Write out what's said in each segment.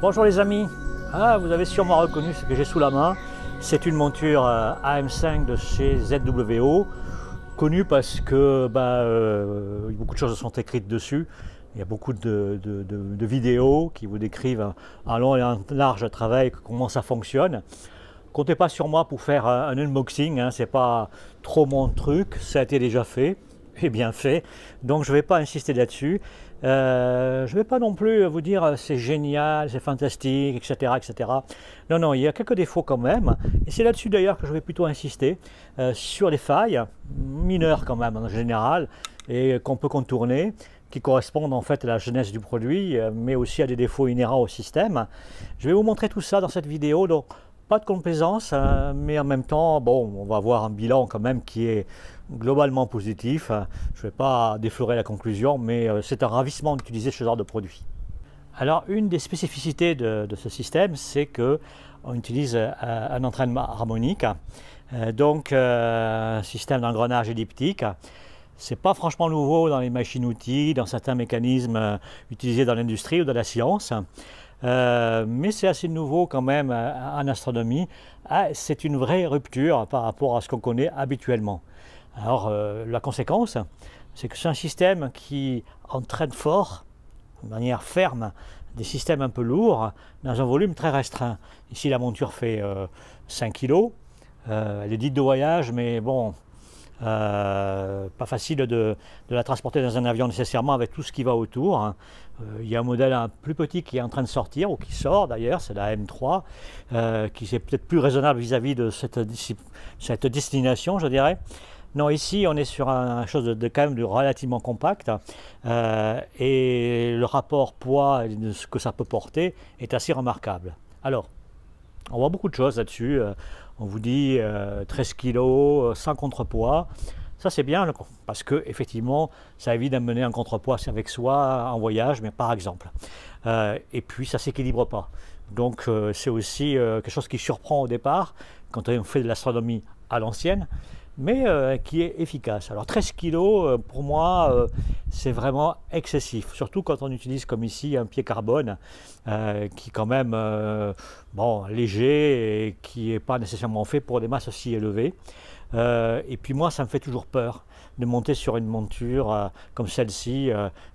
Bonjour les amis, vous avez sûrement reconnu ce que j'ai sous la main. C'est une monture AM5 de chez ZWO, connue parce que beaucoup de choses sont écrites dessus. Il y a beaucoup de vidéos qui vous décrivent en long et en large travail comment ça fonctionne. Comptez pas sur moi pour faire un unboxing, c'est pas trop mon truc, ça a été déjà fait et bien fait, donc je ne vais pas insister là-dessus. Je ne vais pas non plus vous dire c'est génial, c'est fantastique, etc., etc. Non, non, il y a quelques défauts quand même, et c'est là-dessus d'ailleurs que je vais plutôt insister, sur les failles, mineures quand même en général, et qu'on peut contourner, qui correspondent en fait à la jeunesse du produit, mais aussi à des défauts inhérents au système. Je vais vous montrer tout ça dans cette vidéo, donc pas de complaisance, mais en même temps, bon, on va avoir un bilan quand même qui est globalement positif. Je ne vais pas déflorer la conclusion, mais c'est un ravissement d'utiliser ce genre de produit. Alors, une des spécificités de ce système, c'est qu'on utilise un entraînement harmonique, donc un système d'engrenage elliptique. Ce n'est pas franchement nouveau dans les machines-outils, dans certains mécanismes utilisés dans l'industrie ou dans la science. Mais c'est assez nouveau quand même en astronomie. C'est une vraie rupture par rapport à ce qu'on connaît habituellement. Alors la conséquence, c'est que c'est un système qui entraîne fort, de manière ferme, des systèmes un peu lourds dans un volume très restreint. Ici la monture fait 5 kg, elle est dite de voyage, mais bon, pas facile de la transporter dans un avion nécessairement avec tout ce qui va autour. Il y a un modèle un plus petit qui est en train de sortir, ou qui sort d'ailleurs, c'est la M3, qui est peut-être plus raisonnable vis-à-vis de cette destination, je dirais. Non, ici on est sur un chose quand même de relativement compact, et le rapport poids et de ce que ça peut porter est assez remarquable. Alors, on voit beaucoup de choses là-dessus. On vous dit 13 kg sans contrepoids. Ça c'est bien parce que effectivement ça évite d'amener un contrepoids avec soi en voyage, mais par exemple. Et puis ça ne s'équilibre pas. Donc c'est aussi quelque chose qui surprend au départ quand on fait de l'astronomie à l'ancienne, mais qui est efficace. Alors 13 kg pour moi c'est vraiment excessif, surtout quand on utilise comme ici un pied carbone qui est quand même bon, léger et qui n'est pas nécessairement fait pour des masses aussi élevées. Et puis moi ça me fait toujours peur de monter sur une monture comme celle-ci,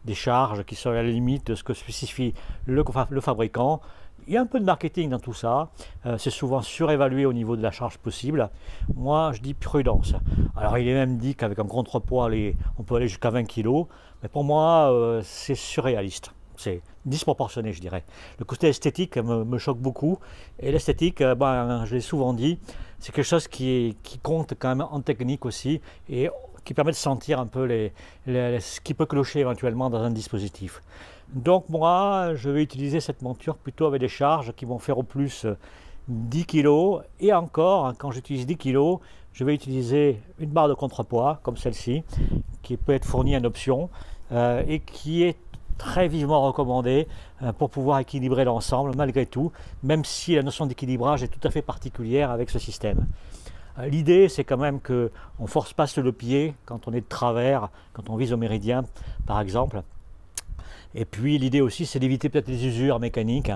des charges qui sont à la limite de ce que spécifie le fabricant. Il y a un peu de marketing dans tout ça, c'est souvent surévalué au niveau de la charge possible. Moi je dis prudence. Alors il est même dit qu'avec un contrepoids on peut aller jusqu'à 20 kg, mais pour moi c'est surréaliste, c'est disproportionné je dirais. Le côté esthétique me choque beaucoup, et l'esthétique, je l'ai souvent dit, c'est quelque chose qui compte quand même en technique aussi, et qui permet de sentir un peu ce qui peut clocher éventuellement dans un dispositif. Donc moi, je vais utiliser cette monture plutôt avec des charges qui vont faire au plus 10 kg, et encore, quand j'utilise 10 kg, je vais utiliser une barre de contrepoids comme celle-ci, qui peut être fournie en option, et qui est très vivement recommandée pour pouvoir équilibrer l'ensemble malgré tout, même si la notion d'équilibrage est tout à fait particulière avec ce système. L'idée, c'est quand même qu'on ne force pas sur le pied quand on est de travers, quand on vise au méridien par exemple. Et puis l'idée aussi, c'est d'éviter peut-être les usures mécaniques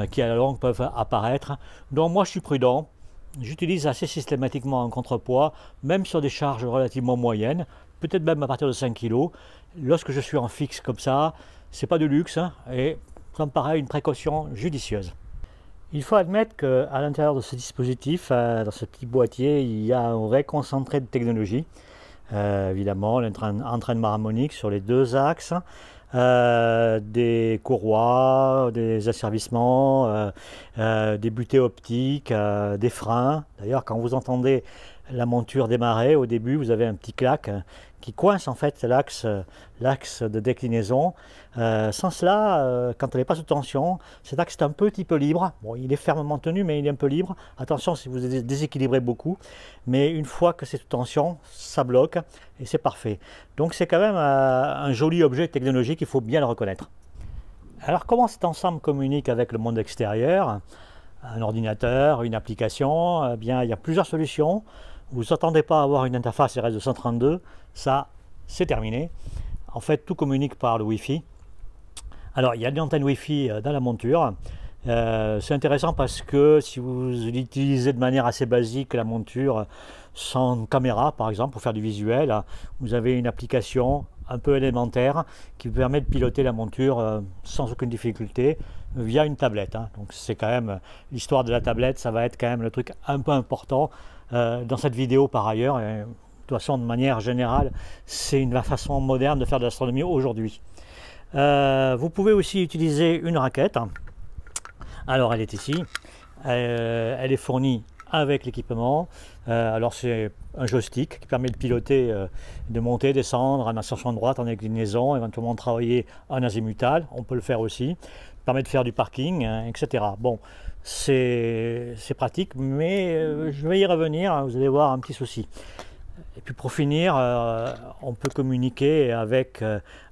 qui à la longue peuvent apparaître. Donc moi je suis prudent, j'utilise assez systématiquement un contrepoids, même sur des charges relativement moyennes, peut-être même à partir de 5 kg. Lorsque je suis en fixe comme ça, c'est pas de luxe, et ça me paraît une précaution judicieuse. Il faut admettre qu'à l'intérieur de ce dispositif, dans ce petit boîtier, il y a un vrai concentré de technologie. Évidemment, l'entraînement harmonique sur les deux axes, des courroies, des asservissements, des butées optiques, des freins. D'ailleurs, quand vous entendez la monture démarrer, au début, vous avez un petit clac qui coince en fait l'axe de déclinaison. Sans cela, quand elle n'est pas sous tension, cet axe est un petit peu libre. Bon, il est fermement tenu, mais il est un peu libre. Attention si vous déséquilibrez beaucoup. Mais une fois que c'est sous tension, ça bloque et c'est parfait. Donc c'est quand même un joli objet technologique, il faut bien le reconnaître. Alors comment cet ensemble communique avec le monde extérieur? Un ordinateur, une application, eh bien il y a plusieurs solutions. Vous ne vous attendez pas à avoir une interface RS232, ça c'est terminé. En fait tout communique par le Wi-Fi. Alors il y a une antenne Wi-Fi dans la monture, C'est intéressant parce que si vous l'utilisez de manière assez basique, la monture sans caméra par exemple pour faire du visuel, vous avez une application un peu élémentaire qui vous permet de piloter la monture sans aucune difficulté via une tablette. Donc c'est quand même l'histoire de la tablette, ça va être quand même le truc un peu important dans cette vidéo par ailleurs. Et, de toute façon, de manière générale, c'est la façon moderne de faire de l'astronomie aujourd'hui. Vous pouvez aussi utiliser une raquette. Alors elle est ici, elle est fournie avec l'équipement. Alors c'est un joystick qui permet de piloter, de monter, descendre en ascension droite, en inclinaison, éventuellement travailler en azimutal, on peut le faire aussi. Permet de faire du parking, etc. Bon, c'est pratique, mais je vais y revenir, vous allez voir un petit souci. Et puis pour finir, on peut communiquer avec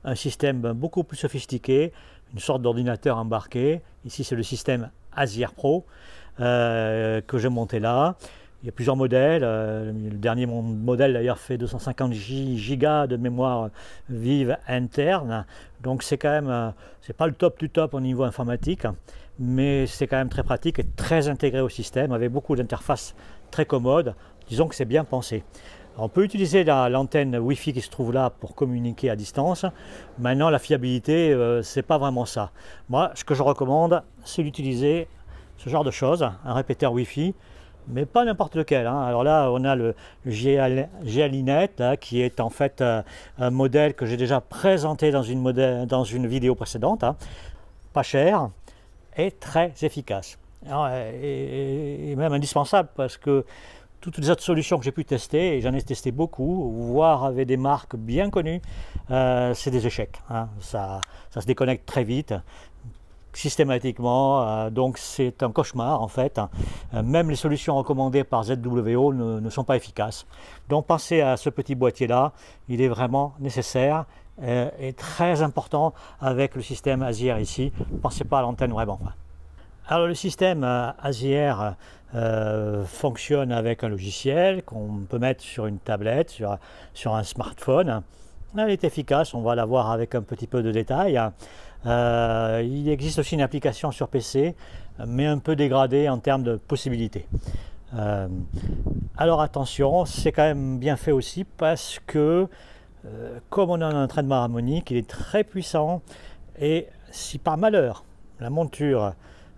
un système beaucoup plus sophistiqué, une sorte d'ordinateur embarqué. Ici c'est le système ASIER Pro que j'ai monté là. Il y a plusieurs modèles, le dernier modèle d'ailleurs fait 250 gigas de mémoire vive interne, donc c'est quand même, c'est pas le top du top au niveau informatique, mais c'est quand même très pratique et très intégré au système, avec beaucoup d'interfaces très commodes. Disons que c'est bien pensé. On peut utiliser l'antenne Wi-Fi qui se trouve là pour communiquer à distance. Maintenant, la fiabilité, c'est pas vraiment ça. Moi, ce que je recommande, c'est d'utiliser ce genre de choses, un répéteur Wi-Fi, mais pas n'importe lequel. Alors là, on a le GLINet, qui est en fait un modèle que j'ai déjà présenté dans une vidéo précédente. Pas cher et très efficace. Alors, et même indispensable parce que toutes les autres solutions que j'ai pu tester, et j'en ai testé beaucoup, voire avec des marques bien connues, c'est des échecs. Ça se déconnecte très vite, systématiquement, donc c'est un cauchemar en fait. Même les solutions recommandées par ZWO ne sont pas efficaces. Donc pensez à ce petit boîtier là, il est vraiment nécessaire et très important avec le système ASIER ici. Pensez pas à l'antenne vraiment. Alors le système ASIER fonctionne avec un logiciel qu'on peut mettre sur une tablette, sur un smartphone. Elle est efficace, on va la voir avec un petit peu de détail. Il existe aussi une application sur PC, mais un peu dégradée en termes de possibilités. Alors attention, c'est quand même bien fait aussi parce que comme on a un entraînement harmonique, il est très puissant et si par malheur la monture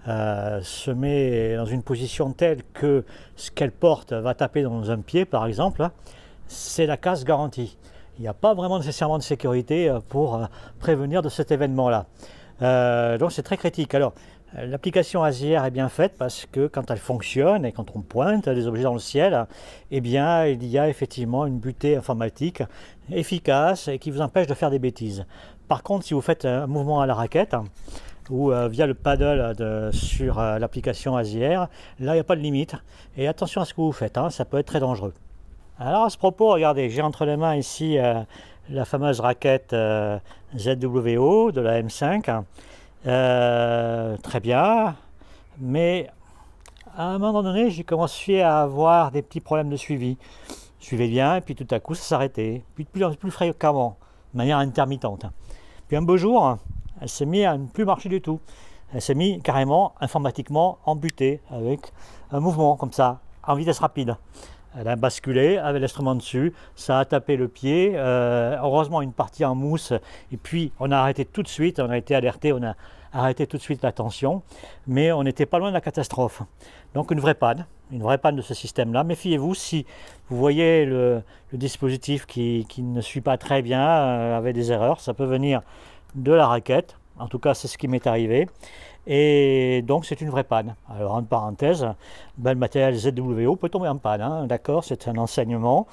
se met dans une position telle que ce qu'elle porte va taper dans un pied par exemple, c'est la casse garantie. Il n'y a pas vraiment nécessairement de sécurité pour prévenir de cet événement-là. Donc c'est très critique. Alors l'application ASIER est bien faite parce que quand elle fonctionne et quand on pointe des objets dans le ciel, eh bien il y a effectivement une butée informatique efficace et qui vous empêche de faire des bêtises. Par contre, si vous faites un mouvement à la raquette ou via le paddle sur l'application ASIER, là il n'y a pas de limite. Et attention à ce que vous faites, ça peut être très dangereux. Alors à ce propos, regardez, j'ai entre les mains ici la fameuse raquette ZWO de la M5. Très bien, mais à un moment donné, j'ai commencé à avoir des petits problèmes de suivi. Je suivais bien, et puis tout à coup, ça s'arrêtait, puis de plus fréquemment, de manière intermittente. Puis un beau jour, elle s'est mise à ne plus marcher du tout. Elle s'est mise carrément, informatiquement, en butée, avec un mouvement comme ça, en vitesse rapide. Elle a basculé avec l'instrument dessus, ça a tapé le pied, heureusement une partie en mousse, et puis on a arrêté tout de suite, on a été alerté, on a arrêté tout de suite la tension, mais on n'était pas loin de la catastrophe. Donc une vraie panne de ce système-là. Méfiez-vous si vous voyez le dispositif qui ne suit pas très bien, avec des erreurs, ça peut venir de la raquette, en tout cas c'est ce qui m'est arrivé. Et donc c'est une vraie panne. Alors en parenthèse, le matériel ZWO peut tomber en panne, d'accord, c'est un enseignement.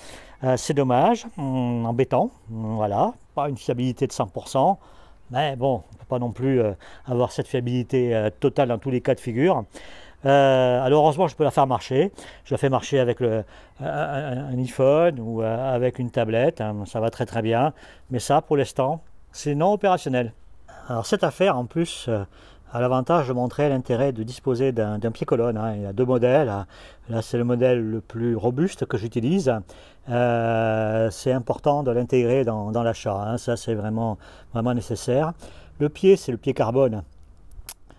C'est dommage, embêtant, voilà, pas une fiabilité de 100%, mais bon, on ne peut pas non plus avoir cette fiabilité totale dans tous les cas de figure. Alors heureusement je peux la faire marcher, je la fais marcher avec un iPhone ou avec une tablette, ça va très très bien, mais ça pour l'instant c'est non opérationnel. Alors cette affaire en plus a l'avantage de montrer l'intérêt de disposer d'un pied-colonne. Il y a deux modèles. Là, c'est le modèle le plus robuste que j'utilise. C'est important de l'intégrer dans l'achat. Ça, c'est vraiment nécessaire. Le pied, c'est le pied carbone.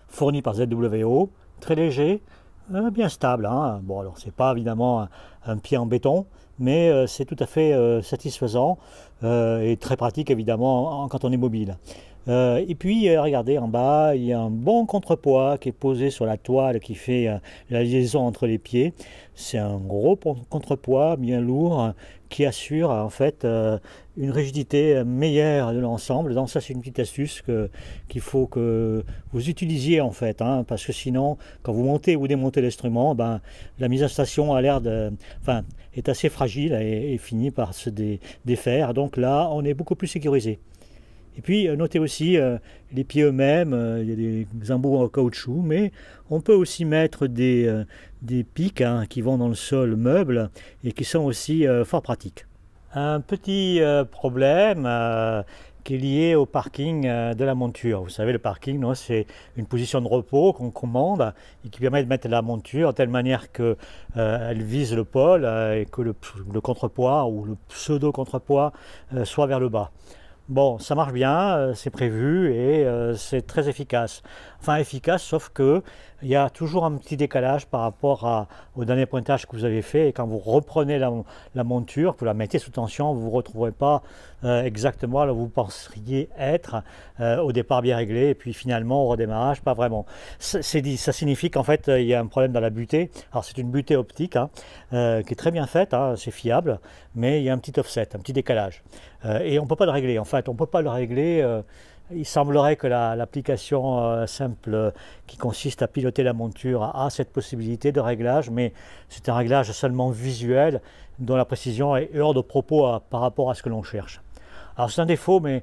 fourni par ZWO, très léger, bien stable, hein. Bon, alors c'est pas évidemment un pied en béton, mais c'est tout à fait satisfaisant et très pratique évidemment quand on est mobile. Et puis regardez en bas, il y a un bon contrepoids qui est posé sur la toile qui fait la liaison entre les pieds. C'est un gros contrepoids bien lourd qui assure en fait une rigidité meilleure de l'ensemble. Donc ça c'est une petite astuce qu'il faut que vous utilisiez en fait, hein, parce que sinon quand vous montez ou démontez l'instrument, ben, la mise en station a l'air de, enfin, est assez fragile et finit par se défaire. Donc là on est beaucoup plus sécurisé. Et puis notez aussi les pieds eux-mêmes, il y a des embouts en caoutchouc, mais on peut aussi mettre des pics hein, qui vont dans le sol meuble et qui sont aussi fort pratiques. Un petit problème qui est lié au parking de la monture. Vous savez, le parking, c'est une position de repos qu'on commande et qui permet de mettre la monture de telle manière qu'elle vise le pôle et que le contrepoids ou le pseudo-contrepoids soit vers le bas. Bon, ça marche bien, c'est prévu et c'est très efficace. Enfin efficace, sauf que il y a toujours un petit décalage par rapport au dernier pointage que vous avez fait. Et quand vous reprenez la monture, que vous la mettez sous tension, vous ne vous retrouverez pas exactement là où vous penseriez être au départ bien réglé. Et puis finalement, au redémarrage, pas vraiment. Ça signifie qu'en fait, il y a un problème dans la butée. Alors c'est une butée optique hein, qui est très bien faite, hein, c'est fiable, mais il y a un petit offset, un petit décalage. Et on ne peut pas le régler. En fait, on ne peut pas le régler. Il semblerait que l'application simple qui consiste à piloter la monture a cette possibilité de réglage, mais c'est un réglage seulement visuel dont la précision est hors de propos par rapport à ce que l'on cherche. Alors c'est un défaut, mais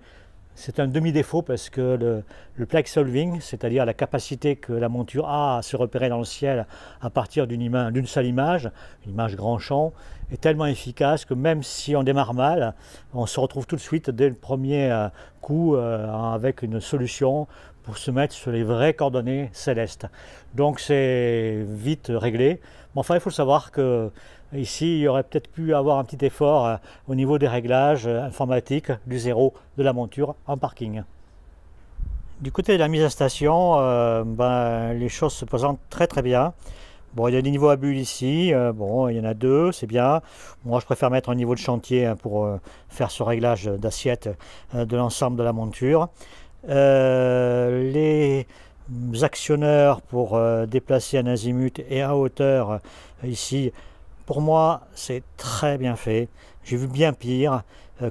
c'est un demi-défaut parce que le plug solving, c'est-à-dire la capacité que la monture a à se repérer dans le ciel à partir d'une seule image, une image grand champ, est tellement efficace que même si on démarre mal, on se retrouve tout de suite dès le premier coup avec une solution pour se mettre sur les vraies coordonnées célestes. Donc c'est vite réglé. Mais enfin, il faut savoir que ici, il y aurait peut-être pu avoir un petit effort au niveau des réglages informatiques du zéro de la monture en parking. Du côté de la mise à station, les choses se présentent très bien. Bon, il y a des niveaux à bulles ici, bon, il y en a deux, c'est bien. Moi, je préfère mettre un niveau de chantier hein, pour faire ce réglage d'assiette de l'ensemble de la monture. Les actionneurs pour déplacer en azimut et en hauteur ici, pour moi, c'est très bien fait. J'ai vu bien pire.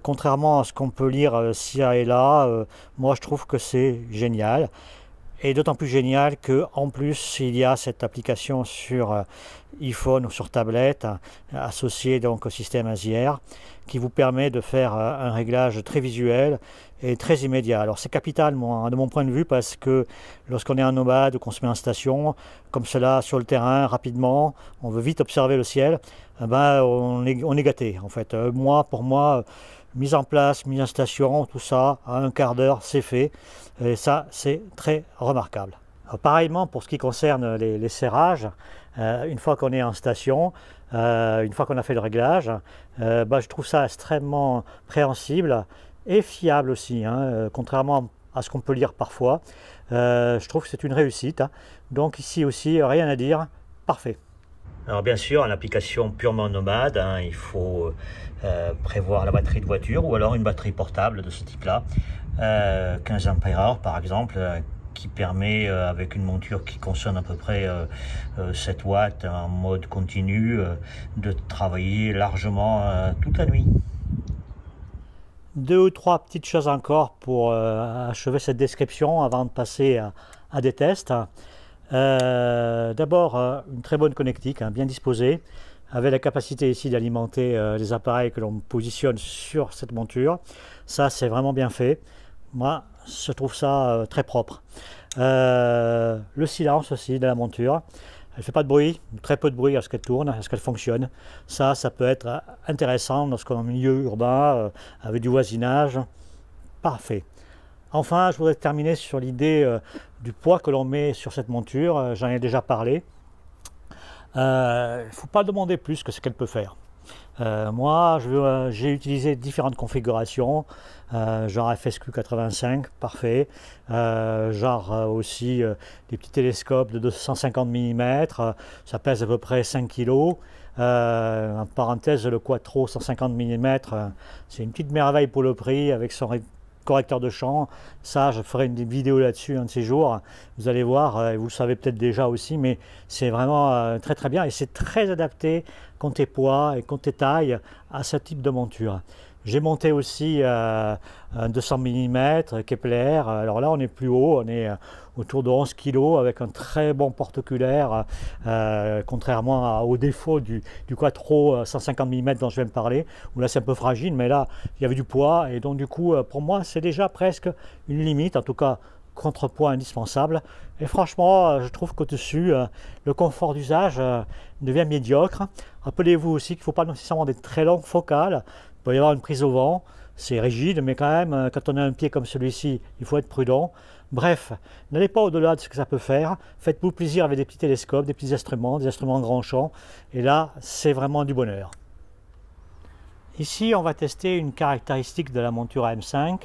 Contrairement à ce qu'on peut lire ci et là, moi je trouve que c'est génial. Et d'autant plus génial qu'en plus il y a cette application sur iPhone ou sur tablette associée donc au système ASIER qui vous permet de faire un réglage très visuel et très immédiat. Alors c'est capital de mon point de vue parce que lorsqu'on est en nomade ou qu'on se met en station comme cela sur le terrain rapidement, on veut vite observer le ciel, on est gâté en fait. Pour moi, mise en place, mise en station, tout ça, à un quart d'heure, c'est fait. Et ça, c'est très remarquable. Alors, pareillement, pour ce qui concerne les serrages, une fois qu'on est en station, une fois qu'on a fait le réglage, je trouve ça extrêmement préhensible et fiable aussi, hein, contrairement à ce qu'on peut lire parfois. Je trouve que c'est une réussite. Hein. Donc ici aussi, rien à dire, parfait. Alors bien sûr, en application purement nomade, hein, il faut prévoir la batterie de voiture ou alors une batterie portable de ce type-là, 15 ampères par exemple, qui permet, avec une monture qui consomme à peu près 7 watts en mode continu, de travailler largement toute la nuit. Deux ou trois petites choses encore pour achever cette description avant de passer à des tests. D'abord, une très bonne connectique, hein, bien disposée, avec la capacité ici d'alimenter les appareils que l'on positionne sur cette monture. Ça, c'est vraiment bien fait. Moi, je trouve ça très propre. Le silence aussi de la monture. Elle ne fait pas de bruit, très peu de bruit lorsqu'elle tourne, lorsqu'elle fonctionne. Ça peut être intéressant lorsqu'on est en milieu urbain, avec du voisinage. Parfait. Enfin, je voudrais terminer sur l'idée du poids que l'on met sur cette monture. J'en ai déjà parlé. Il ne faut pas demander plus que ce qu'elle peut faire. Moi, j'ai utilisé différentes configurations, genre FSQ85, parfait, aussi des petits télescopes de 250 mm, ça pèse à peu près 5 kg. En parenthèse, le Quattro 150 mm, c'est une petite merveille pour le prix avec son correcteur de champ. Ça, je ferai une vidéo là-dessus un de ces jours. Vous allez voir, et vous le savez peut-être déjà aussi, mais c'est vraiment très très bien et c'est très adapté compte poids et compte taille à ce type de monture. J'ai monté aussi un 200 mm Kepler. Alors là, on est plus haut, on est autour de 11 kg avec un très bon porte-oculaire, contrairement au défaut du Quattro 150 mm dont je vais me parler, où là c'est un peu fragile, mais là il y avait du poids et donc du coup pour moi c'est déjà presque une limite, en tout cas contrepoids indispensable. Et franchement, je trouve qu'au-dessus, le confort d'usage devient médiocre. Rappelez-vous aussi qu'il ne faut pas nécessairement des très longues focales. Il peut y avoir une prise au vent, c'est rigide, mais quand même, quand on a un pied comme celui-ci, il faut être prudent. Bref, n'allez pas au-delà de ce que ça peut faire. Faites-vous plaisir avec des petits télescopes, des petits instruments, des instruments grand champ. Et là, c'est vraiment du bonheur. Ici, on va tester une caractéristique de la monture AM5.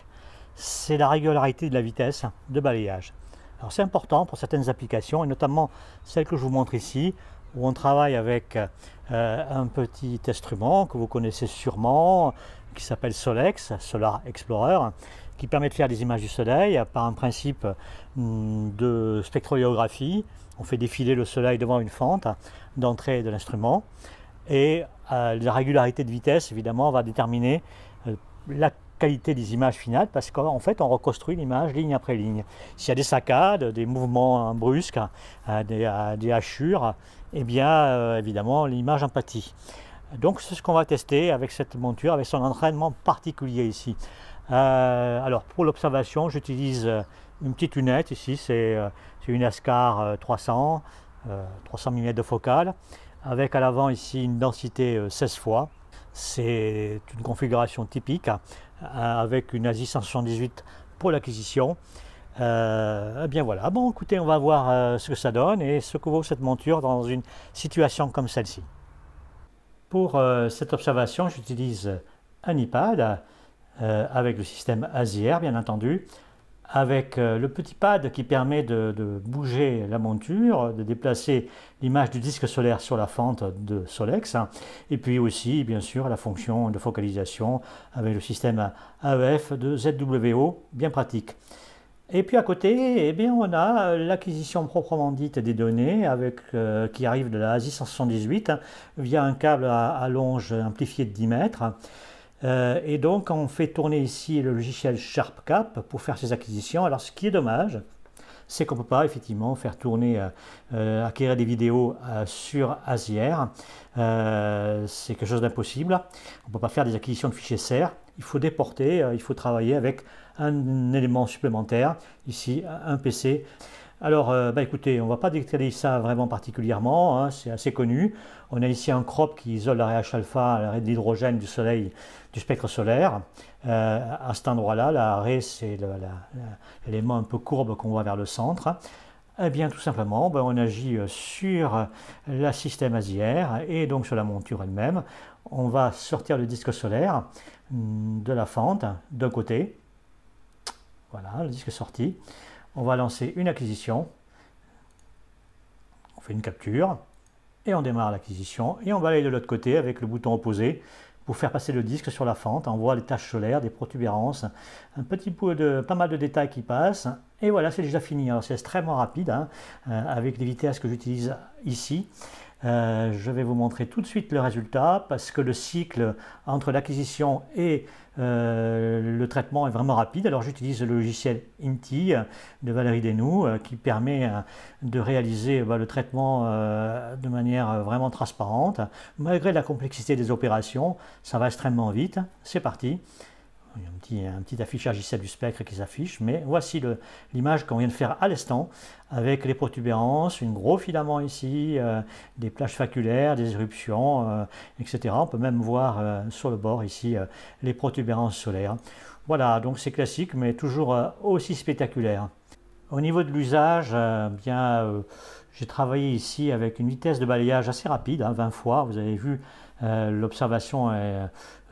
C'est la régularité de la vitesse de balayage. Alors c'est important pour certaines applications, et notamment celle que je vous montre ici, où on travaille avec un petit instrument que vous connaissez sûrement, qui s'appelle Solex, Solar Explorer, qui permet de faire des images du soleil par un principe de spectroliographie. On fait défiler le soleil devant une fente d'entrée de l'instrument, et la régularité de vitesse, évidemment, va déterminer la qualité des images finales, parce qu'en fait on reconstruit l'image ligne après ligne. S'il y a des saccades, des mouvements brusques, des hachures, eh bien évidemment l'image en pâtit. Donc c'est ce qu'on va tester avec cette monture, avec son entraînement particulier ici. Alors pour l'observation, j'utilise une petite lunette ici, c'est une Ascar 300 mm de focale, avec à l'avant ici une densité 16 fois. C'est une configuration typique avec une ASI 178 pour l'acquisition. Eh bien voilà, bon écoutez, on va voir ce que ça donne et ce que vaut cette monture dans une situation comme celle-ci. Pour cette observation, j'utilise un iPad avec le système ASIR bien entendu, avec le petit pad qui permet de bouger la monture, de déplacer l'image du disque solaire sur la fente de Solex, et puis aussi bien sûr la fonction de focalisation avec le système AEF de ZWO, bien pratique. Et puis à côté, eh bien, on a l'acquisition proprement dite des données qui arrive de la ASI 178 via un câble à longe amplifié de 10 mètres. Et donc on fait tourner ici le logiciel SharpCap pour faire ces acquisitions. Alors ce qui est dommage, c'est qu'on ne peut pas effectivement faire tourner, acquérir des vidéos sur ASIR. C'est quelque chose d'impossible. On ne peut pas faire des acquisitions de fichiers SER. Il faut déporter, il faut travailler avec un élément supplémentaire, ici un PC. Alors, écoutez, on ne va pas détailler ça vraiment particulièrement, hein, c'est assez connu. On a ici un crop qui isole la RH alpha, la raie de l'hydrogène du soleil, du spectre solaire. À cet endroit-là, la raie, c'est l'élément un peu courbe qu'on voit vers le centre. Eh bien, tout simplement, on agit sur le système ASIR et donc sur la monture elle-même. On va sortir le disque solaire de la fente d'un côté. Voilà, le disque est sorti. On va lancer une acquisition, on fait une capture et on démarre l'acquisition et on va aller de l'autre côté avec le bouton opposé pour faire passer le disque sur la fente. On voit les taches solaires, des protubérances, pas mal de détails qui passent et voilà, c'est déjà fini. Alors c'est extrêmement rapide hein, avec les vitesses que j'utilise ici. Je vais vous montrer tout de suite le résultat parce que le cycle entre l'acquisition et le traitement est vraiment rapide. Alors j'utilise le logiciel Inti de Valérie Desnoux qui permet de réaliser le traitement de manière vraiment transparente. Malgré la complexité des opérations, ça va extrêmement vite. C'est parti. Il y a un petit affichage ici du spectre qui s'affiche, mais voici l'image qu'on vient de faire à l'instant avec les protubérances, un gros filament ici, des plages faculaires, des éruptions, etc. On peut même voir sur le bord ici les protubérances solaires. Voilà, donc c'est classique, mais toujours aussi spectaculaire. Au niveau de l'usage, j'ai travaillé ici avec une vitesse de balayage assez rapide, hein, 20 fois, vous avez vu L'observation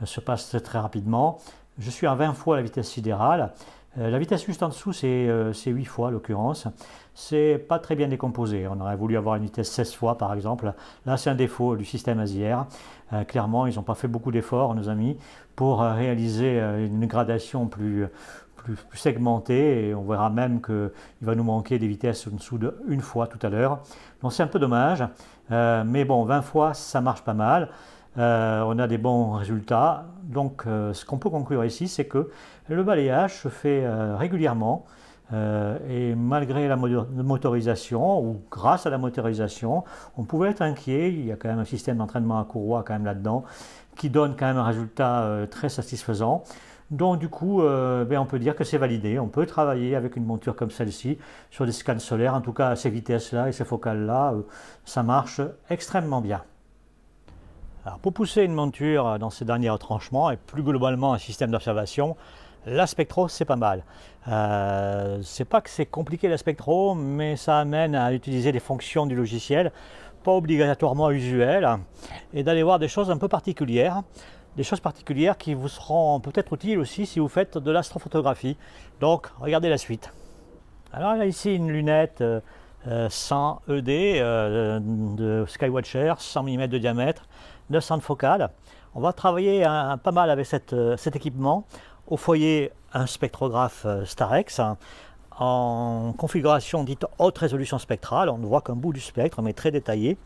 se passe très rapidement. Je suis à 20 fois la vitesse sidérale. La vitesse juste en dessous, c'est 8 fois, en l'occurrence. C'est pas très bien décomposé. On aurait voulu avoir une vitesse 16 fois, par exemple. Là, c'est un défaut du système ASIER. Clairement, ils n'ont pas fait beaucoup d'efforts, nos amis, pour réaliser une gradation plus segmentée. Et on verra même qu'il va nous manquer des vitesses en dessous de 1 fois tout à l'heure. Donc, c'est un peu dommage. Mais bon, 20 fois, ça marche pas mal. On a des bons résultats. Donc, ce qu'on peut conclure ici, c'est que le balayage se fait régulièrement et malgré la motorisation ou grâce à la motorisation, on pouvait être inquiet. Il y a quand même un système d'entraînement à courroie quand même là-dedans qui donne quand même un résultat très satisfaisant. Donc du coup, on peut dire que c'est validé. On peut travailler avec une monture comme celle-ci sur des scans solaires. En tout cas, à ces vitesses-là et ces focales-là, ça marche extrêmement bien. Alors, pour pousser une monture dans ses derniers retranchements et plus globalement un système d'observation, la spectro c'est pas mal. C'est pas que c'est compliqué la spectro, mais ça amène à utiliser des fonctions du logiciel pas obligatoirement usuelles et d'aller voir des choses un peu particulières. Des choses particulières qui vous seront peut-être utiles aussi si vous faites de l'astrophotographie. Donc regardez la suite. Alors là ici une lunette 100 ED de Skywatcher, 100 mm de diamètre, 900 de focale. On va travailler pas mal avec cet équipement. Au foyer, un spectrographe Starex en configuration dite haute résolution spectrale. On ne voit qu'un bout du spectre, mais très détaillé.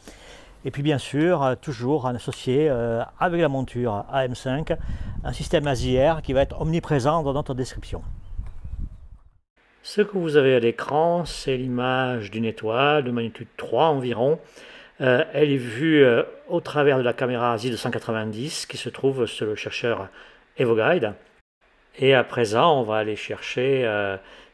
Et puis bien sûr, toujours associé avec la monture AM5, un système ASIER qui va être omniprésent dans notre description. Ce que vous avez à l'écran, c'est l'image d'une étoile de magnitude 3 environ. Elle est vue au travers de la caméra Z290 qui se trouve sur le chercheur EvoGuide. Et à présent, on va aller chercher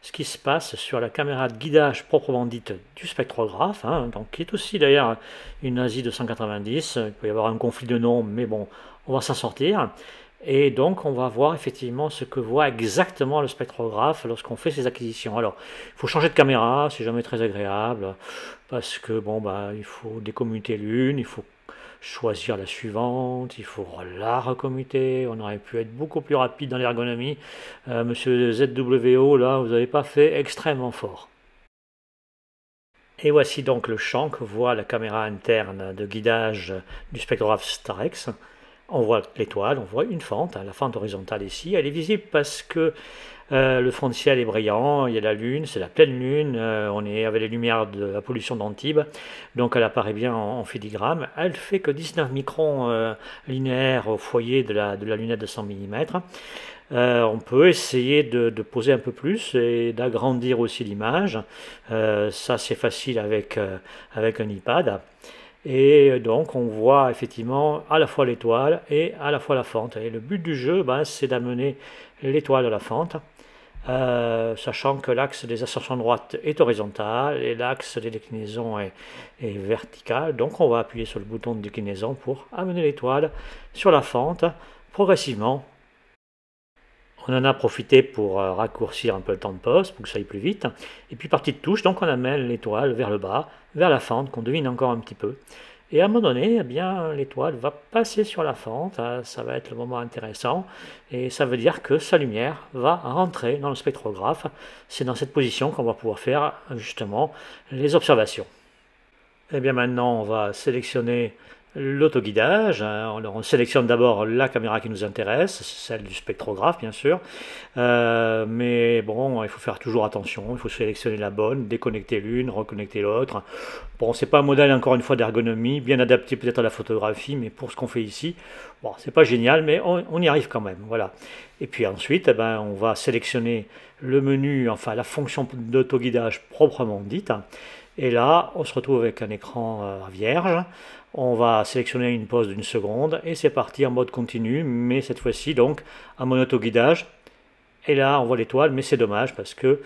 ce qui se passe sur la caméra de guidage proprement dite du spectrographe, donc qui est aussi d'ailleurs une Z290. Il peut y avoir un conflit de noms, mais bon, on va s'en sortir. Et donc, on va voir effectivement ce que voit exactement le spectrographe lorsqu'on fait ses acquisitions. Alors, il faut changer de caméra, c'est jamais très agréable, parce que bon, il faut décommuter l'une, il faut choisir la suivante, il faut la recommuter. On aurait pu être beaucoup plus rapide dans l'ergonomie. Monsieur ZWO, là, vous n'avez pas fait extrêmement fort. Et voici donc le champ que voit la caméra interne de guidage du spectrographe Starex. On voit l'étoile, on voit une fente, la fente horizontale ici. Elle est visible parce que le fond de ciel est brillant, il y a la lune, c'est la pleine lune, on est avec les lumières de la pollution d'Antibes, donc elle apparaît bien en filigrane. Elle fait que 19 microns linéaires au foyer de la lunette de 100 mm. On peut essayer de poser un peu plus et d'agrandir aussi l'image. Ça c'est facile avec un iPad. Et donc on voit effectivement à la fois l'étoile et à la fois la fente. Et le but du jeu, c'est d'amener l'étoile à la fente, sachant que l'axe des ascensions droites est horizontal et l'axe des déclinaisons est vertical. Donc on va appuyer sur le bouton de déclinaison pour amener l'étoile sur la fente progressivement. On en a profité pour raccourcir un peu le temps de pause pour que ça aille plus vite. Et puis par petite touche, donc on amène l'étoile vers le bas, vers la fente qu'on devine encore un petit peu. Et à un moment donné, l'étoile va passer sur la fente, ça va être le moment intéressant, et ça veut dire que sa lumière va rentrer dans le spectrographe. C'est dans cette position qu'on va pouvoir faire justement les observations. Et bien maintenant, on va sélectionner l'autoguidage. On sélectionne d'abord la caméra qui nous intéresse, celle du spectrographe bien sûr, mais bon, il faut faire toujours attention, il faut sélectionner la bonne, déconnecter l'une, reconnecter l'autre. Bon, c'est pas un modèle encore une fois d'ergonomie, bien adapté peut-être à la photographie, mais pour ce qu'on fait ici, bon, c'est pas génial, mais on y arrive quand même, voilà. Et puis ensuite, on va sélectionner le menu, enfin la fonction d'autoguidage proprement dite, et là, on se retrouve avec un écran vierge. On va sélectionner une pause d'une seconde et c'est parti en mode continu, mais cette fois-ci donc en mode autoguidage. Et là, on voit l'étoile, mais c'est dommage parce que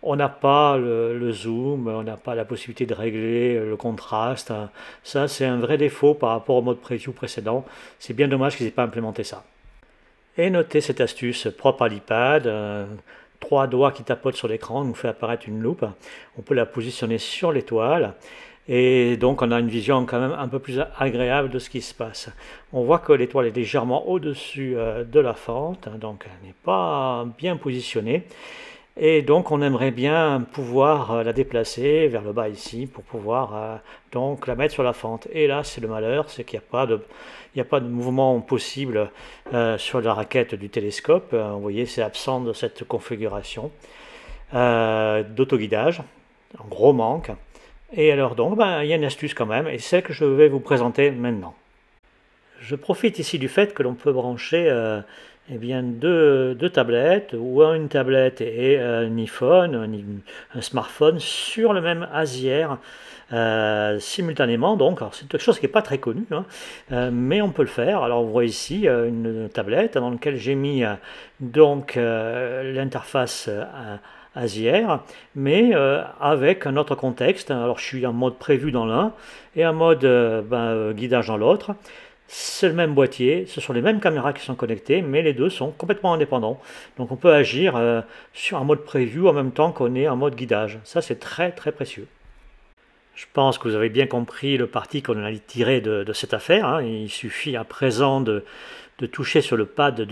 on n'a pas le zoom, on n'a pas la possibilité de régler le contraste. Ça, c'est un vrai défaut par rapport au mode preview précédent. C'est bien dommage qu'ils n'aient pas implémenté ça. Et notez cette astuce propre à l'iPad. 3 doigts qui tapotent sur l'écran nous fait apparaître une loupe. On peut la positionner sur l'étoile Et donc on a une vision quand même un peu plus agréable de ce qui se passe. On voit que l'étoile est légèrement au-dessus de la fente, hein, donc elle n'est pas bien positionnée. Et donc on aimerait bien pouvoir la déplacer vers le bas ici pour pouvoir donc la mettre sur la fente. Et là c'est le malheur, c'est qu'il n'y a pas de mouvement possible sur la raquette du télescope. Vous voyez, c'est absent de cette configuration d'autoguidage, un gros manque. Et alors donc, il y a une astuce quand même, et c'est celle que je vais vous présenter maintenant. Je profite ici du fait que l'on peut brancher eh bien deux tablettes, ou une tablette et un iPhone, un smartphone sur le même ASIER simultanément. Donc, c'est quelque chose qui n'est pas très connu, hein, mais on peut le faire. Alors, vous voyez ici une tablette dans laquelle j'ai mis donc l'interface ASIER, mais avec un autre contexte. Alors, je suis en mode prévu dans l'un et en mode guidage dans l'autre. C'est le même boîtier, ce sont les mêmes caméras qui sont connectées, mais les deux sont complètement indépendants. Donc on peut agir sur un mode preview en même temps qu'on est en mode guidage. Ça, c'est très très précieux. Je pense que vous avez bien compris le parti qu'on a tiré de cette affaire, hein. Il suffit à présent de toucher sur le pad de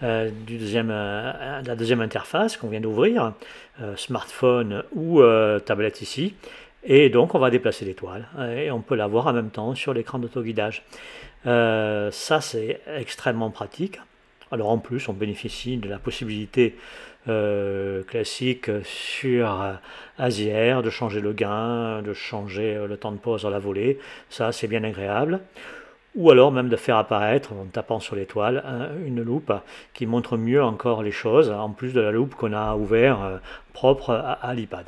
la deuxième interface qu'on vient d'ouvrir, smartphone ou tablette ici. Et donc on va déplacer l'étoile et on peut la voir en même temps sur l'écran d'autoguidage. Ça c'est extrêmement pratique. Alors en plus on bénéficie de la possibilité classique sur ASIER de changer le gain, de changer le temps de pause à la volée. Ça c'est bien agréable. Ou alors même de faire apparaître en tapant sur l'étoile une loupe qui montre mieux encore les choses, en plus de la loupe qu'on a ouvert propre à l'iPad.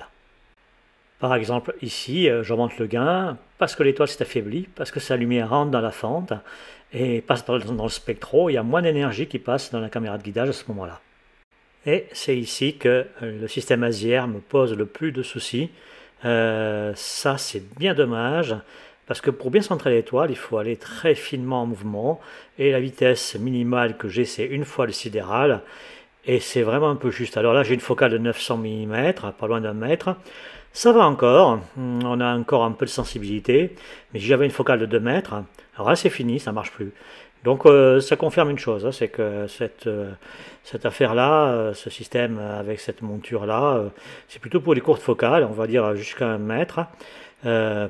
Par exemple, ici, j'augmente le gain parce que l'étoile s'est affaiblie, parce que sa lumière rentre dans la fente et passe dans le spectro. Il y a moins d'énergie qui passe dans la caméra de guidage à ce moment-là. Et c'est ici que le système ASIER me pose le plus de soucis. Ça, c'est bien dommage, parce que pour bien centrer l'étoile, il faut aller très finement en mouvement. Et la vitesse minimale que j'ai, c'est une fois le sidéral. Et c'est vraiment un peu juste. Alors là, j'ai une focale de 900 mm, pas loin d'un mètre. Ça va encore, on a encore un peu de sensibilité, mais si j'avais une focale de 2 mètres, alors là c'est fini, ça ne marche plus. Donc ça confirme une chose, hein, c'est que cette affaire-là, ce système avec cette monture-là, c'est plutôt pour les courtes focales, on va dire jusqu'à 1 mètre,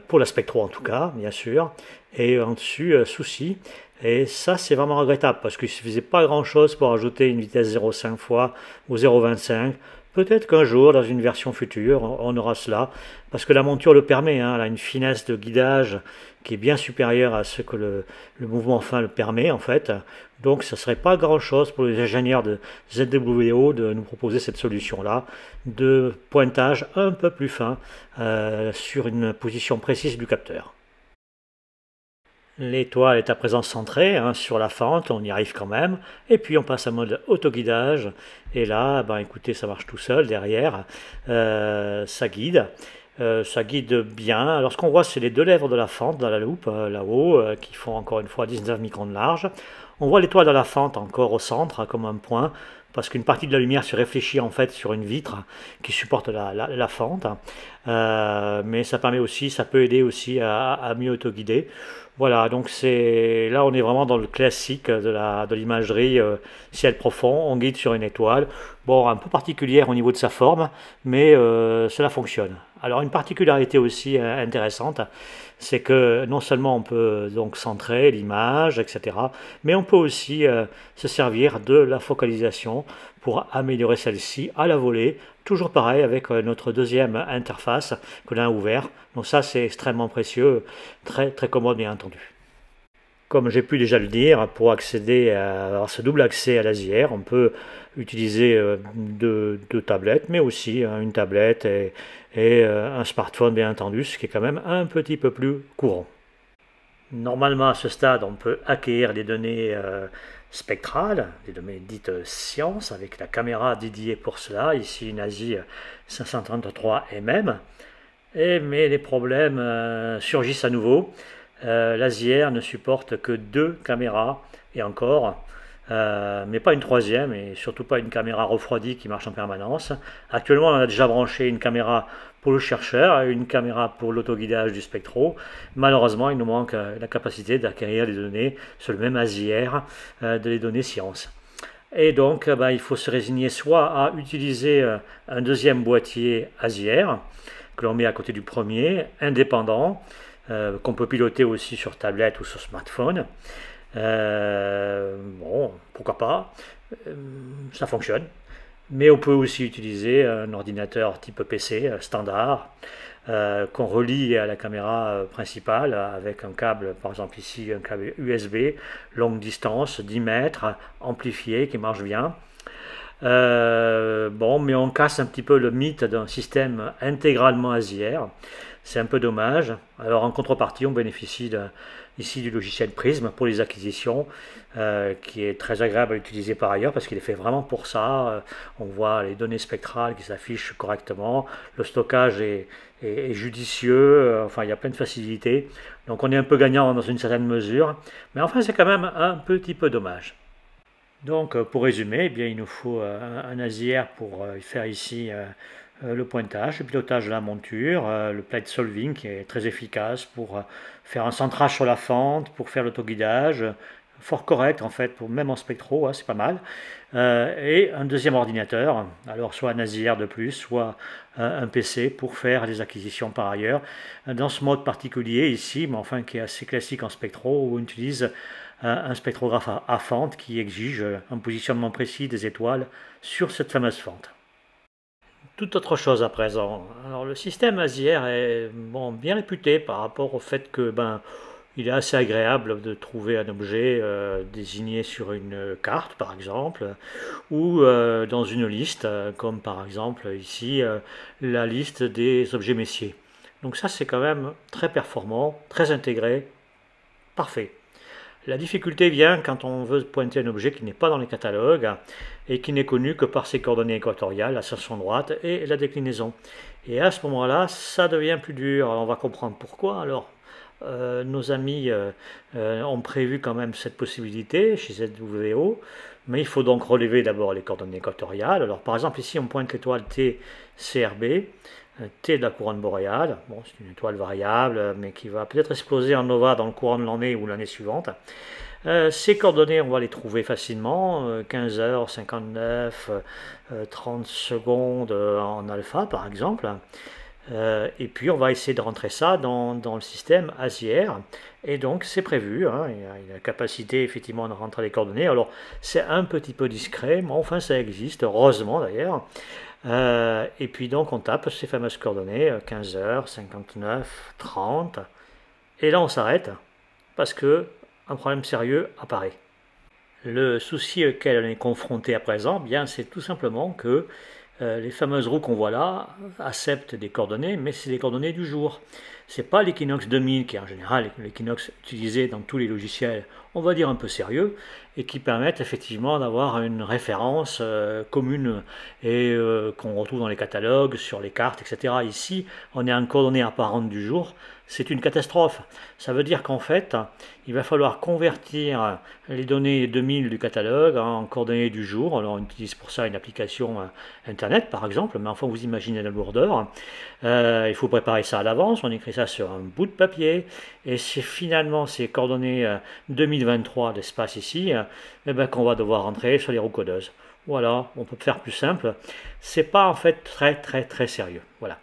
pour la spectro en tout cas, bien sûr, et en dessus, souci. Et ça c'est vraiment regrettable, parce qu'il ne suffisait pas grand-chose pour ajouter une vitesse 0,5 fois ou 0,25. Peut-être qu'un jour, dans une version future, on aura cela, parce que la monture le permet, hein, elle a une finesse de guidage qui est bien supérieure à ce que le mouvement fin le permet, en fait. Donc, ce ne serait pas grand-chose pour les ingénieurs de ZWO de nous proposer cette solution-là, de pointage un peu plus fin sur une position précise du capteur. L'étoile est à présent centrée sur la fente, on y arrive quand même, et puis on passe en mode autoguidage, et là, écoutez, ça marche tout seul derrière, ça guide bien. Alors ce qu'on voit, c'est les deux lèvres de la fente dans la loupe, là-haut, qui font encore une fois 19 microns de large. On voit l'étoile dans la fente encore au centre, comme un point, parce qu'une partie de la lumière se réfléchit en fait sur une vitre qui supporte la fente, mais ça permet aussi, ça peut aider aussi à mieux autoguider. Voilà, donc là on est vraiment dans le classique de l'imagerie ciel profond, on guide sur une étoile, bon un peu particulière au niveau de sa forme, mais cela fonctionne. Alors une particularité aussi intéressante, c'est que non seulement on peut donc centrer l'image, etc., mais on peut aussi se servir de la focalisation pour améliorer celle-ci à la volée, toujours pareil avec notre deuxième interface que l'on a ouvert. Donc ça c'est extrêmement précieux, très très commode bien entendu. Comme j'ai pu déjà le dire, pour accéder à ce double accès à l'ASIER, on peut utiliser deux tablettes, mais aussi une tablette et un smartphone bien entendu, ce qui est quand même un petit peu plus courant. Normalement à ce stade, on peut acquérir des données spectrales, des données dites science, avec la caméra dédiée pour cela, ici une ASI 533 mm. Mais les problèmes surgissent à nouveau. L'ASIER ne supporte que 2 caméras, et encore, mais pas une troisième et surtout pas une caméra refroidie qui marche en permanence. Actuellement, on a déjà branché une caméra pour le chercheur et une caméra pour l'autoguidage du Spectro. Malheureusement, il nous manque la capacité d'acquérir les données sur le même ASIR des données sciences. Et donc, il faut se résigner soit à utiliser un deuxième boîtier ASIR que l'on met à côté du premier, indépendant, qu'on peut piloter aussi sur tablette ou sur smartphone. Bon, pourquoi pas, ça fonctionne. Mais on peut aussi utiliser un ordinateur type PC standard qu'on relie à la caméra principale avec un câble, par exemple ici un câble USB, longue distance, 10 mètres, amplifié, qui marche bien. Bon, mais on casse un petit peu le mythe d'un système intégralement ASIR. C'est un peu dommage. Alors en contrepartie, on bénéficie ici du logiciel Prism pour les acquisitions, qui est très agréable à utiliser par ailleurs parce qu'il est fait vraiment pour ça. On voit les données spectrales qui s'affichent correctement, le stockage est judicieux, enfin il y a plein de facilités. Donc on est un peu gagnant dans une certaine mesure, mais enfin c'est quand même un petit peu dommage. Donc pour résumer, eh bien, il nous faut un ASIR pour faire ici le pointage, le pilotage de la monture, le plate solving qui est très efficace pour faire un centrage sur la fente, pour faire l'autoguidage, fort correct en fait, même en spectro, hein, c'est pas mal. Et un deuxième ordinateur, alors soit un ASIR de plus, soit un PC pour faire des acquisitions par ailleurs. Dans ce mode particulier ici, mais enfin qui est assez classique en spectro, où on utilise un spectrographe à fente qui exige un positionnement précis des étoiles sur cette fameuse fente. Toute autre chose à présent. Alors le système ASIR est bien réputé par rapport au fait que il est assez agréable de trouver un objet désigné sur une carte par exemple ou dans une liste comme par exemple ici la liste des objets Messier. Donc ça c'est quand même très performant, très intégré, parfait. La difficulté vient quand on veut pointer un objet qui n'est pas dans les catalogues et qui n'est connu que par ses coordonnées équatoriales, l'ascension droite et la déclinaison. Et à ce moment-là, ça devient plus dur. Alors, on va comprendre pourquoi. Alors, nos amis ont prévu quand même cette possibilité chez ZWO, mais il faut donc relever d'abord les coordonnées équatoriales. Alors, par exemple, ici, on pointe l'étoile T CRB. T de la couronne boréale, bon, c'est une étoile variable, mais qui va peut-être exploser en nova dans le courant de l'année ou l'année suivante. Ces coordonnées, on va les trouver facilement, 15h59, 30 secondes en alpha par exemple. Et puis on va essayer de rentrer ça dans le système ASIR, et donc c'est prévu, hein, il y a la capacité effectivement de rentrer les coordonnées. Alors c'est un petit peu discret, mais enfin ça existe, heureusement d'ailleurs. Et puis donc on tape ces fameuses coordonnées, 15h, 59, 30, et là on s'arrête parce que un problème sérieux apparaît. Le souci auquel on est confronté à présent, bien c'est tout simplement que les fameuses roues qu'on voit là acceptent des coordonnées, mais c'est des coordonnées du jour. C'est pas l'Equinox 2000 qui est en général l'Equinox utilisé dans tous les logiciels, on va dire un peu sérieux, et qui permettent effectivement d'avoir une référence commune et qu'on retrouve dans les catalogues, sur les cartes, etc. Ici, on est en coordonnées apparentes du jour. C'est une catastrophe. Ça veut dire qu'en fait, il va falloir convertir les données 2000 du catalogue en coordonnées du jour. Alors on utilise pour ça une application internet par exemple, mais enfin vous imaginez la lourdeur. Il faut préparer ça à l'avance, on écrit ça sur un bout de papier, et c'est finalement ces coordonnées 2023 d'espace ici qu'on va devoir rentrer sur les roues codeuses. Voilà, on peut faire plus simple. C'est pas en fait très sérieux. Voilà.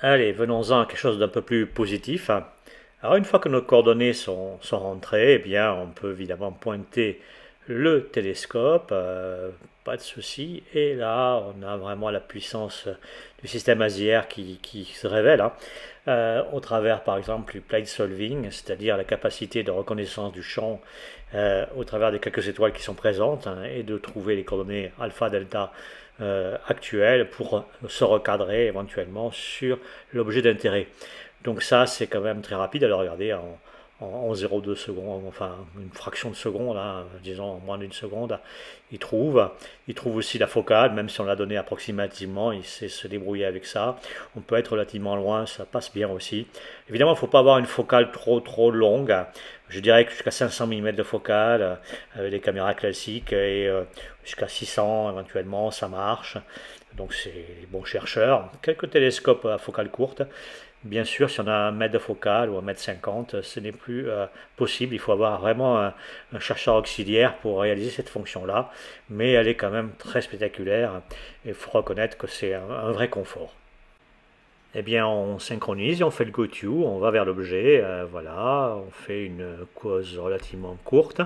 Allez, venons-en à quelque chose d'un peu plus positif. Alors une fois que nos coordonnées sont rentrées, eh bien, on peut évidemment pointer le télescope, pas de souci. Et là, on a vraiment la puissance du système ASIR qui se révèle, hein, au travers par exemple du plate solving, c'est-à-dire la capacité de reconnaissance du champ au travers des quelques étoiles qui sont présentes, hein, et de trouver les coordonnées alpha, delta actuelles pour se recadrer éventuellement sur l'objet d'intérêt. Donc ça c'est quand même très rapide. Alors regardez, en 0,2 secondes, enfin une fraction de seconde, hein, disons en moins d'une seconde, il trouve. Il trouve aussi la focale, même si on l'a donné approximativement, il sait se débrouiller avec ça. On peut être relativement loin, ça passe bien aussi. Évidemment, il ne faut pas avoir une focale trop longue. Je dirais que jusqu'à 500 mm de focale, avec les caméras classiques, et jusqu'à 600 éventuellement, ça marche. Donc c'est les bons chercheurs. Quelques télescopes à focale courte. Bien sûr, si on a 1 mètre de focale ou 1,50 m, ce n'est plus possible. Il faut avoir vraiment un chercheur auxiliaire pour réaliser cette fonction-là. Mais elle est quand même très spectaculaire et il faut reconnaître que c'est un vrai confort. Eh bien, on synchronise et on fait le go to, on va vers l'objet, voilà, on fait une cause relativement courte.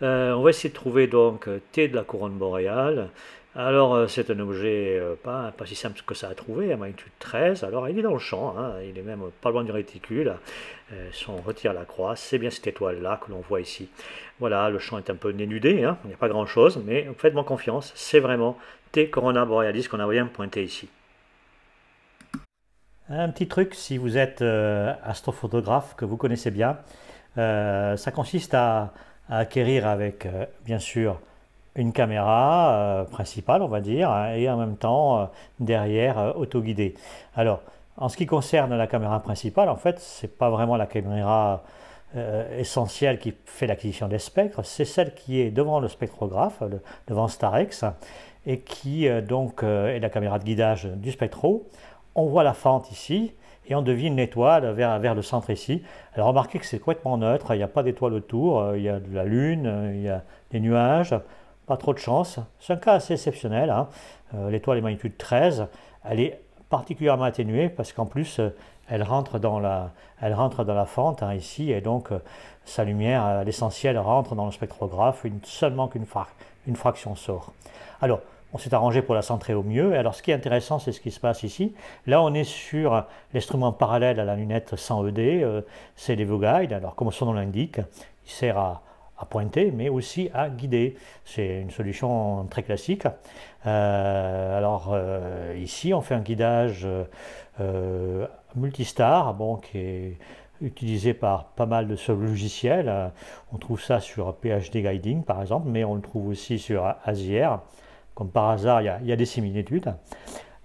On va essayer de trouver donc T de la couronne boréale. Alors, c'est un objet pas si simple que ça à trouver, à magnitude 13. Alors, il est dans le champ, hein, il est même pas loin du réticule. Si on retire la croix, c'est bien cette étoile-là que l'on voit ici. Voilà, le champ est un peu dénudé, hein, il n'y a pas grand-chose, mais faites-moi confiance, c'est vraiment T Corona Borealis qu'on a bien pointé ici. Un petit truc, si vous êtes astrophotographe, que vous connaissez bien, ça consiste à acquérir avec, bien sûr, une caméra principale, on va dire, hein, et en même temps, derrière, autoguidée. Alors, en ce qui concerne la caméra principale, en fait, c'est pas vraiment la caméra essentielle qui fait l'acquisition des spectres, c'est celle qui est devant le spectrographe, devant Starex, et qui donc est la caméra de guidage du spectro. On voit la fente ici et on devine l'étoile vers le centre ici. Alors remarquez que c'est complètement neutre, il n'y a pas d'étoile autour, il y a de la lune, il y a des nuages, pas trop de chance. C'est un cas assez exceptionnel, hein. L'étoile est magnitude 13, elle est particulièrement atténuée parce qu'en plus elle rentre dans la fente, hein, ici, et donc sa lumière, l'essentiel, rentre dans le spectrographe, seulement qu'une fraction sort. Alors, on s'est arrangé pour la centrer au mieux. Et alors, ce qui est intéressant, c'est ce qui se passe ici. Là, on est sur l'instrument parallèle à la lunette 100 ED, c'est l'EvoGuide. Alors, comme son nom l'indique, il sert à pointer, mais aussi à guider. C'est une solution très classique. Ici, on fait un guidage multistar, bon, qui est utilisé par pas mal de logiciels. On trouve ça sur PhD Guiding, par exemple, mais on le trouve aussi sur ASIR. Comme par hasard, il y a des similitudes.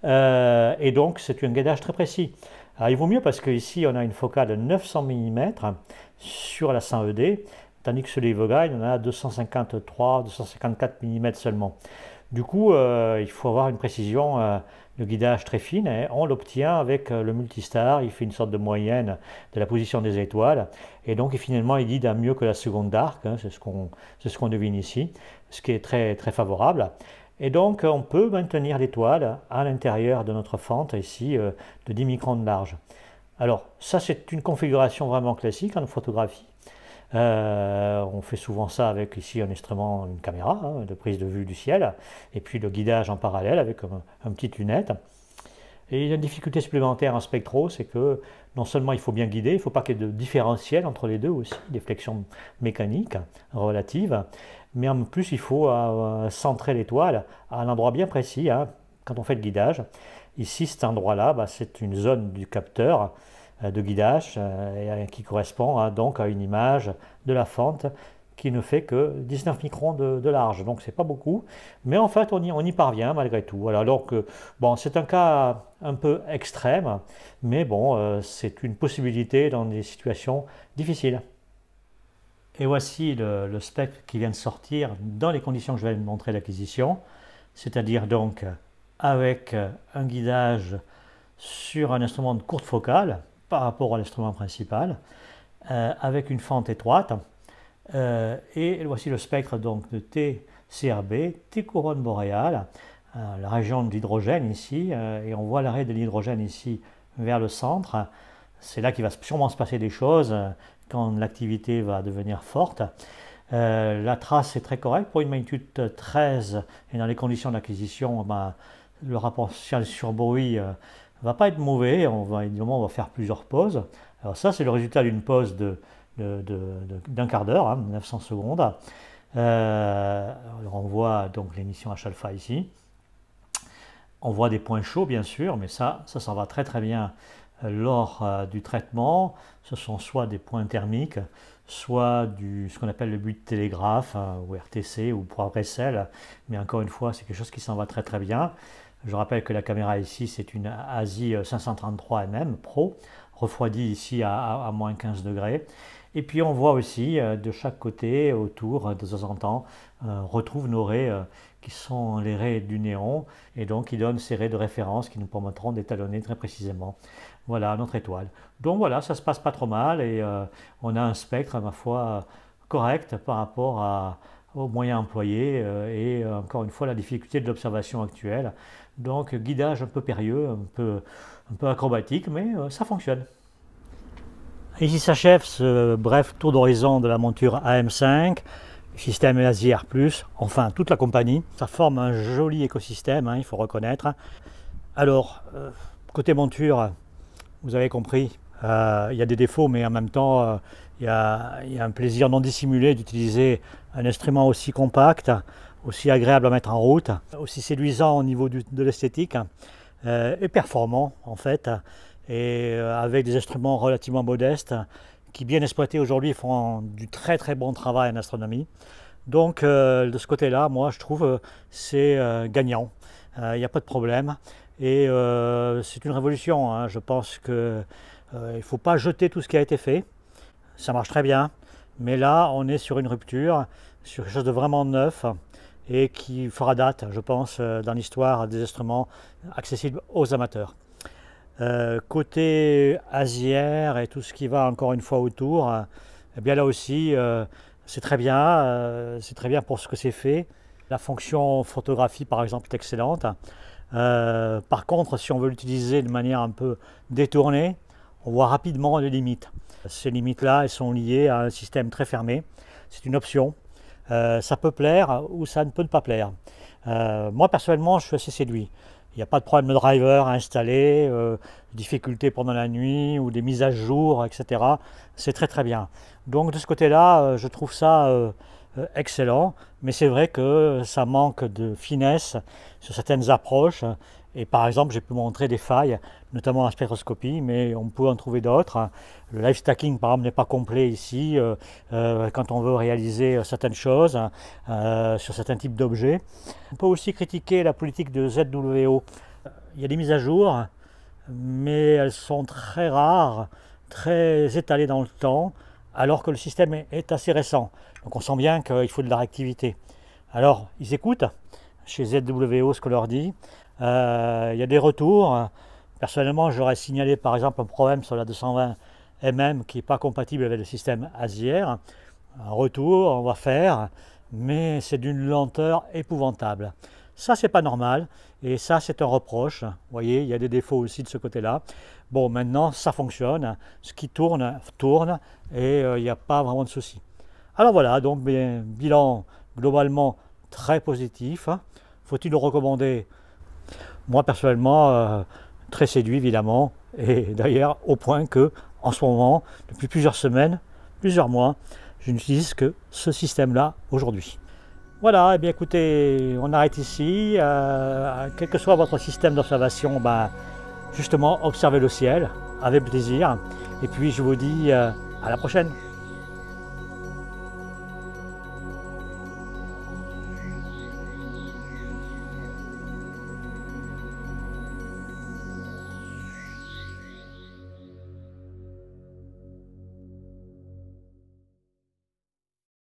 Et donc, c'est un guidage très précis. Alors, il vaut mieux parce qu'ici, on a une focale de 900 mm sur la 100 ED, tandis que sur les EvoGuide, on a 253, 254 mm seulement. Du coup, il faut avoir une précision de guidage très fine, et on l'obtient avec le multistar. Il fait une sorte de moyenne de la position des étoiles, et donc finalement, il guide à mieux que la seconde d'arc, hein, c'est ce qu'on devine ici, ce qui est très, très favorable. Et donc, on peut maintenir l'étoile à l'intérieur de notre fente, ici, de 10 microns de large. Alors, ça, c'est une configuration vraiment classique en photographie. On fait souvent ça avec, ici, un instrument, une caméra, hein, de prise de vue du ciel, et puis le guidage en parallèle avec un petite lunette. Et il y a une difficulté supplémentaire en spectro, c'est que non seulement il faut bien guider, il ne faut pas qu'il y ait de différentiel entre les deux aussi, des flexions mécaniques relatives, mais en plus il faut centrer l'étoile à un endroit bien précis, hein, quand on fait le guidage. Ici, cet endroit-là, c'est une zone du capteur de guidage qui correspond donc à une image de la fente qui ne fait que 19 microns de large, donc c'est pas beaucoup, mais en fait on y parvient malgré tout. Voilà, donc bon, c'est un cas un peu extrême, mais bon, c'est une possibilité dans des situations difficiles. Et voici le spectre qui vient de sortir dans les conditions que je vais vous montrer l'acquisition, c'est-à-dire donc avec un guidage sur un instrument de courte focale par rapport à l'instrument principal, avec une fente étroite. Et voici le spectre donc de TCRB, T couronne boréale, la région de l'hydrogène ici, et on voit l'arrêt de l'hydrogène ici vers le centre. C'est là qu'il va sûrement se passer des choses quand l'activité va devenir forte. La trace est très correcte pour une magnitude 13, et dans les conditions d'acquisition, le rapport sur bruit va pas être mauvais. Évidemment, on va faire plusieurs pauses. Alors ça, c'est le résultat d'une pause d'un quart d'heure, hein, 900 secondes. Alors on voit donc l'émission H-alpha ici. On voit des points chauds, bien sûr, mais ça s'en va très très bien lors du traitement. Ce sont soit des points thermiques, soit ce qu'on appelle le but de télégraphe, ou RTC, ou progressel, mais encore une fois, c'est quelque chose qui s'en va très très bien. Je rappelle que la caméra ici, c'est une ASI 533 mm Pro, refroidie ici à moins 15 degrés. Et puis on voit aussi de chaque côté, autour, de temps en temps, on retrouve nos raies qui sont les raies du néon, et donc qui donnent ces raies de référence qui nous permettront d'étalonner très précisément. Voilà notre étoile. Donc voilà, ça se passe pas trop mal, et on a un spectre, à ma foi, correct par rapport aux moyens employés, et encore une fois la difficulté de l'observation actuelle. Donc guidage un peu périlleux, un peu acrobatique, mais ça fonctionne. Ici s'achève ce bref tour d'horizon de la monture AM5, système ASIR+, enfin toute la compagnie. Ça forme un joli écosystème, hein, il faut reconnaître. Alors, côté monture, vous avez compris, il y a des défauts, mais en même temps, il y a un plaisir non dissimulé d'utiliser un instrument aussi compact, aussi agréable à mettre en route, aussi séduisant au niveau de l'esthétique, et performant en fait, et avec des instruments relativement modestes qui, bien exploités aujourd'hui, font du très très bon travail en astronomie. Donc de ce côté-là, moi je trouve c'est gagnant, il n'y a pas de problème, et c'est une révolution, hein. Je pense qu'il ne faut pas jeter tout ce qui a été fait, ça marche très bien, mais là on est sur une rupture, sur quelque chose de vraiment neuf, et qui fera date, je pense, dans l'histoire des instruments accessibles aux amateurs. Côté ASIR et tout ce qui va encore une fois autour, eh bien là aussi c'est très bien pour ce que c'est fait. La fonction photographie par exemple est excellente. Par contre, si on veut l'utiliser de manière un peu détournée, on voit rapidement les limites. Ces limites-là, elles sont liées à un système très fermé. C'est une option. Ça peut plaire ou ça ne peut pas plaire. Moi personnellement, je suis assez séduit. Il n'y a pas de problème de driver à installer, difficultés pendant la nuit ou des mises à jour, etc. C'est très très bien. Donc de ce côté-là, je trouve ça excellent, mais c'est vrai que ça manque de finesse sur certaines approches. Et par exemple, j'ai pu montrer des failles, notamment en spectroscopie, mais on peut en trouver d'autres. Le live stacking, par exemple, n'est pas complet ici quand on veut réaliser certaines choses sur certains types d'objets. On peut aussi critiquer la politique de ZWO. Il y a des mises à jour, mais elles sont très rares, très étalées dans le temps, alors que le système est assez récent. Donc on sent bien qu'il faut de la réactivité. Alors, ils écoutent chez ZWO ce qu'on leur dit. Il y a des retours. Personnellement, j'aurais signalé par exemple un problème sur la 220 mm qui n'est pas compatible avec le système ASIR. Un retour, on va faire, mais c'est d'une lenteur épouvantable. Ça, c'est pas normal, et ça, c'est un reproche. Vous voyez, il y a des défauts aussi de ce côté-là. Bon, maintenant, ça fonctionne. Ce qui tourne, tourne, et il n'y a pas vraiment de souci. Alors voilà, donc bilan globalement très positif. Faut-il le recommander? Moi personnellement, très séduit évidemment, et d'ailleurs au point que en ce moment, depuis plusieurs semaines, plusieurs mois, je n'utilise que ce système-là aujourd'hui. Voilà, et bien écoutez, on arrête ici. Quel que soit votre système d'observation, justement observez le ciel avec plaisir. Et puis je vous dis à la prochaine.